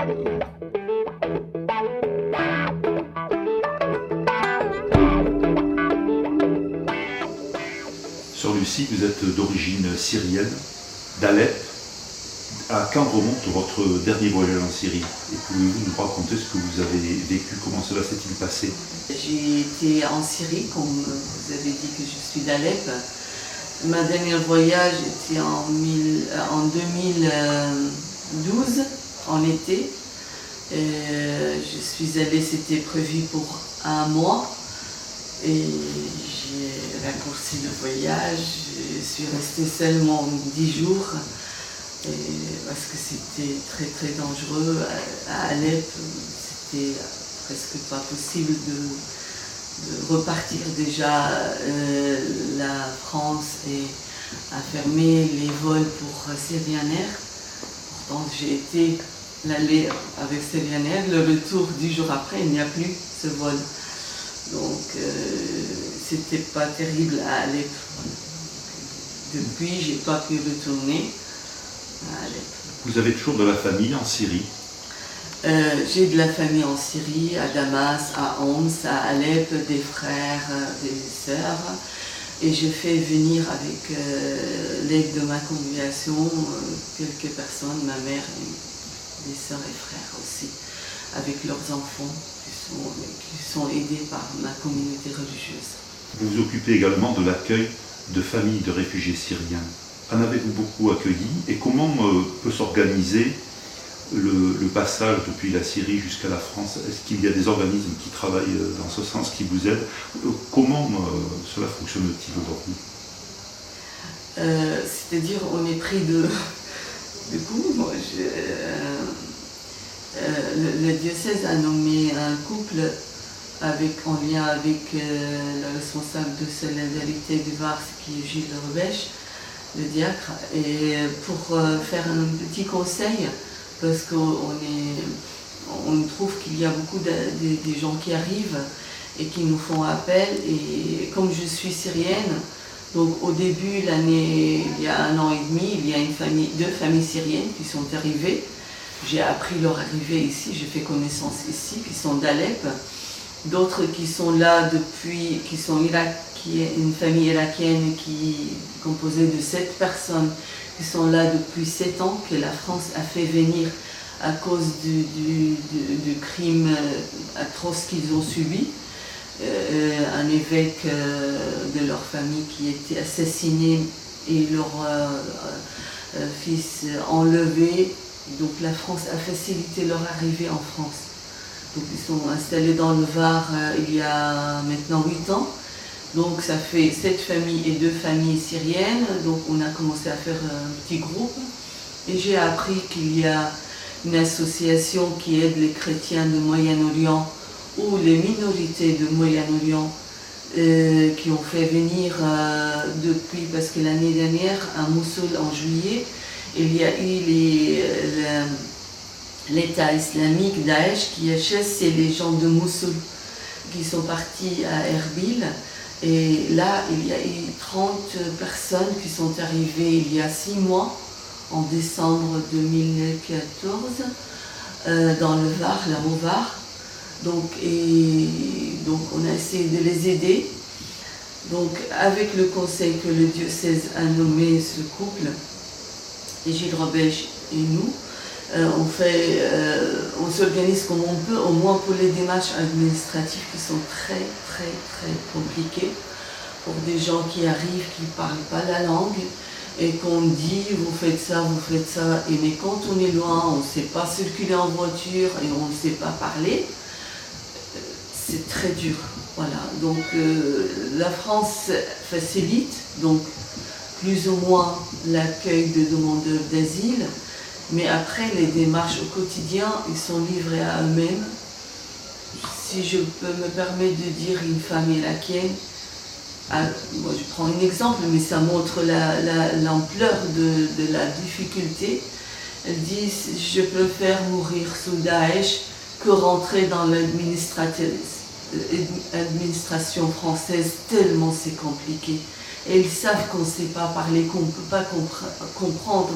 Sœur Lucie, vous êtes d'origine syrienne, d'Alep. À quand remonte votre dernier voyage en Syrie? Et pouvez-vous nous raconter ce que vous avez vécu? Comment cela s'est-il passé? J'ai été en Syrie, comme vous avez dit que je suis d'Alep. Ma dernière voyage était en 2012, en été. Je suis allée, c'était prévu pour un mois. Et j'ai raccourci le voyage. Je suis restée seulement 10 jours. Parce que c'était très très dangereux. À Alep, c'était presque pas possible de repartir. Déjà, la France a fermé les vols pour Syrian Air. Pourtant, j'ai été l'aller avec Syrian Air. Le retour 10 jours après, il n'y a plus ce vol. Donc, c'était pas terrible à Alep. Depuis, j'ai pas pu retourner. Vous avez toujours de la famille en Syrie? J'ai de la famille en Syrie, à Damas, à Homs, à Alep, des frères, des sœurs. Et je fais venir avec l'aide de ma congrégation quelques personnes, ma mère, et des sœurs et frères aussi, avec leurs enfants qui sont aidés par ma communauté religieuse. Vous vous occupez également de l'accueil de familles de réfugiés syriens. En avez-vous beaucoup accueilli? Et comment peut s'organiser le passage depuis la Syrie jusqu'à la France? Est-ce qu'il y a des organismes qui travaillent dans ce sens, qui vous aident? Comment cela fonctionne-t-il aujourd'hui? C'est-à-dire, on est pris de coup. Le diocèse a nommé un couple en lien avec le responsable de solidarité du Var, qui est Gilles Rebèche, le diacre, et pour faire un petit conseil, parce qu'on trouve qu'il y a beaucoup de gens qui arrivent et qui nous font appel. Et comme je suis syrienne, donc au début, il y a 1 an et demi, il y a 2 familles syriennes qui sont arrivées. J'ai appris leur arrivée ici, j'ai fait connaissance ici, qui sont d'Alep. D'autres qui sont là depuis, qui sont une famille irakienne composée de 7 personnes qui sont là depuis 7 ans, que la France a fait venir à cause du crime atroce qu'ils ont subi. Un évêque de leur famille qui a été assassiné et leur fils enlevé. Donc la France a facilité leur arrivée en France. Donc ils sont installés dans le Var il y a maintenant 8 ans. Donc ça fait 7 familles et 2 familles syriennes. Donc on a commencé à faire un petit groupe. Et j'ai appris qu'il y a une association qui aide les chrétiens du Moyen-Orient ou les minorités du Moyen-Orient qui ont fait venir depuis, parce que l'année dernière, à Mossoul en juillet, il y a eu l'État islamique, Daesh, qui a chassé les gens de Mossoul qui sont partis à Erbil. Et là, il y a eu 30 personnes qui sont arrivées il y a 6 mois, en décembre 2014, dans le Var, là au Var. Donc on a essayé de les aider. Donc avec le conseil que le diocèse a nommé ce couple, et Gilles Rebèche et nous, on s'organise comme on peut, au moins pour les démarches administratives qui sont très très très compliquées, pour des gens qui arrivent, qui ne parlent pas la langue, et qu'on dit vous faites ça, et mais quand on est loin, on ne sait pas circuler en voiture et on ne sait pas parler, c'est très dur. Voilà. Donc la France facilite donc plus ou moins l'accueil de demandeurs d'asile, mais après les démarches au quotidien, ils sont livrés à eux-mêmes. Si je peux me permettre de dire une femme irakienne, moi je prends un exemple, mais ça montre l'ampleur de la difficulté. Elle dit « Je préfère mourir sous Daesh que rentrer dans l'administration française, tellement c'est compliqué. » Et ils savent qu'on ne sait pas parler, qu'on ne peut pas comprendre.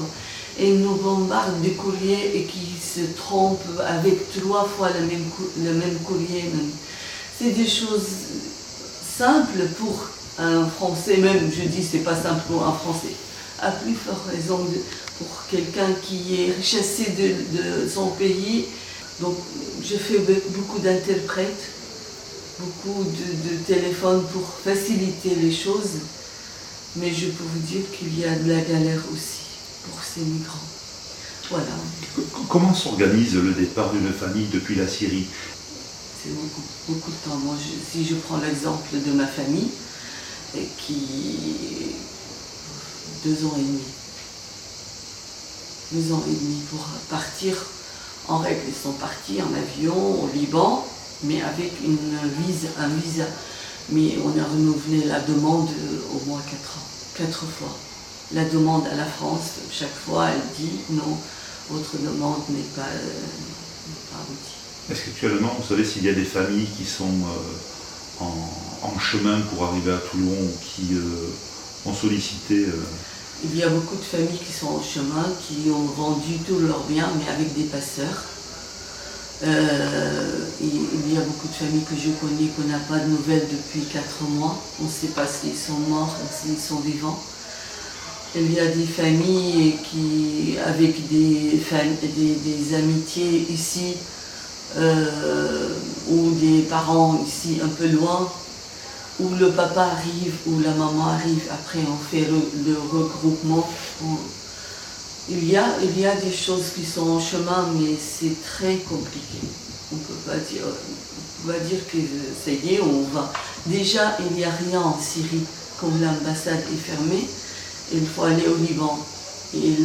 et ils nous bombardent de courriers et qui se trompent avec 3 fois le même courrier. C'est des choses simples pour un Français, même je dis c'est pas simple pour un Français. À plus forte raison pour quelqu'un qui est chassé de son pays. Donc je fais beaucoup d'interprètes, beaucoup de téléphones pour faciliter les choses, mais je peux vous dire qu'il y a de la galère aussi pour ces migrants. Voilà. Comment s'organise le départ d'une famille depuis la Syrie? C'est beaucoup de temps. Moi, si je prends l'exemple de ma famille, qui 2 ans et demi. 2 ans et demi pour partir en règle. Ils sont partis en avion au Liban, mais avec un visa. Mais on a renouvelé la demande au moins 4 ans, 4 fois. La demande à la France, chaque fois, elle dit non, votre demande n'est pas aboutie. Est-ce qu'actuellement, vous savez s'il y a des familles qui sont en chemin pour arriver à Toulon ou qui ont sollicité Il y a beaucoup de familles qui sont en chemin, qui ont vendu tous leurs biens, mais avec des passeurs. Il y a beaucoup de familles que je connais qu'on n'a pas de nouvelles depuis 4 mois. On ne sait pas s'ils sont morts ou s'ils sont vivants. Il y a des familles avec des amitiés ici, ou des parents ici un peu loin, où le papa arrive, ou la maman arrive, après on fait le regroupement. Il y a des choses qui sont en chemin, mais c'est très compliqué. On ne peut pas dire que ça y est, on va. Déjà, il n'y a rien en Syrie, comme l'ambassade est fermée, il faut aller au Liban. Et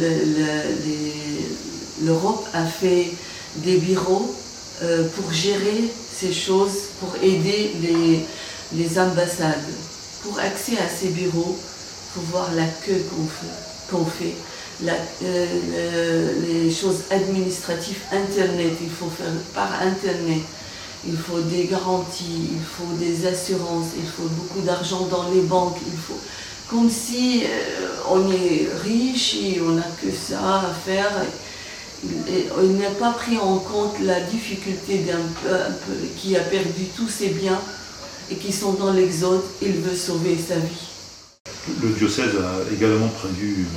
l'Europe a fait des bureaux pour gérer ces choses, pour aider les ambassades. Pour accéder à ces bureaux, il faut voir la queue qu'on fait. Les choses administratives, Internet, il faut faire par Internet. Il faut des garanties, il faut des assurances, il faut beaucoup d'argent dans les banques. Comme si on est riche et on n'a que ça à faire. Il n'a pas pris en compte la difficulté d'un peuple qui a perdu tous ses biens et qui sont dans l'exode. Il veut sauver sa vie. Le diocèse a également prévu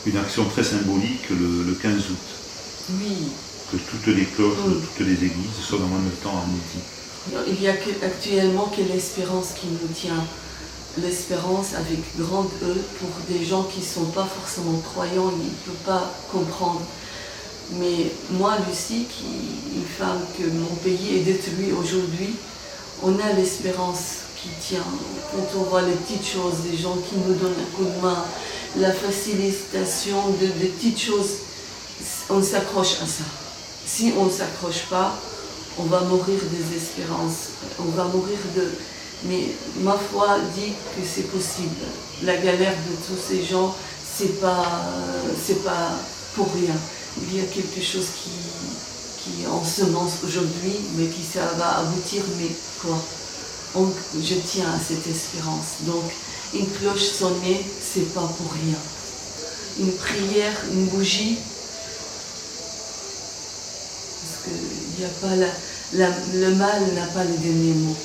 une action très symbolique le 15 août. Oui. Que toutes les cloches de toutes les églises soient en même temps à midi. Il n'y a actuellement que l'espérance qui nous tient. L'espérance avec grande E pour des gens qui ne sont pas forcément croyants, ils ne peuvent pas comprendre. Mais moi, Lucie, une femme que mon pays est détruit aujourd'hui, on a l'espérance qui tient. Quand on voit les petites choses, des gens qui nous donnent un coup de main, la facilitation de petites choses, on s'accroche à ça. Si on ne s'accroche pas, on va mourir des espérances, on va mourir de... Mais ma foi dit que c'est possible. La galère de tous ces gens, c'est pas pour rien. Il y a quelque chose qui ensemence aujourd'hui, mais qui ça va aboutir, mais quoi? Donc, je tiens à cette espérance. Donc, une cloche sonnée, c'est pas pour rien. Une prière, une bougie, parce que il y a pas le mal n'a pas le dernier mot.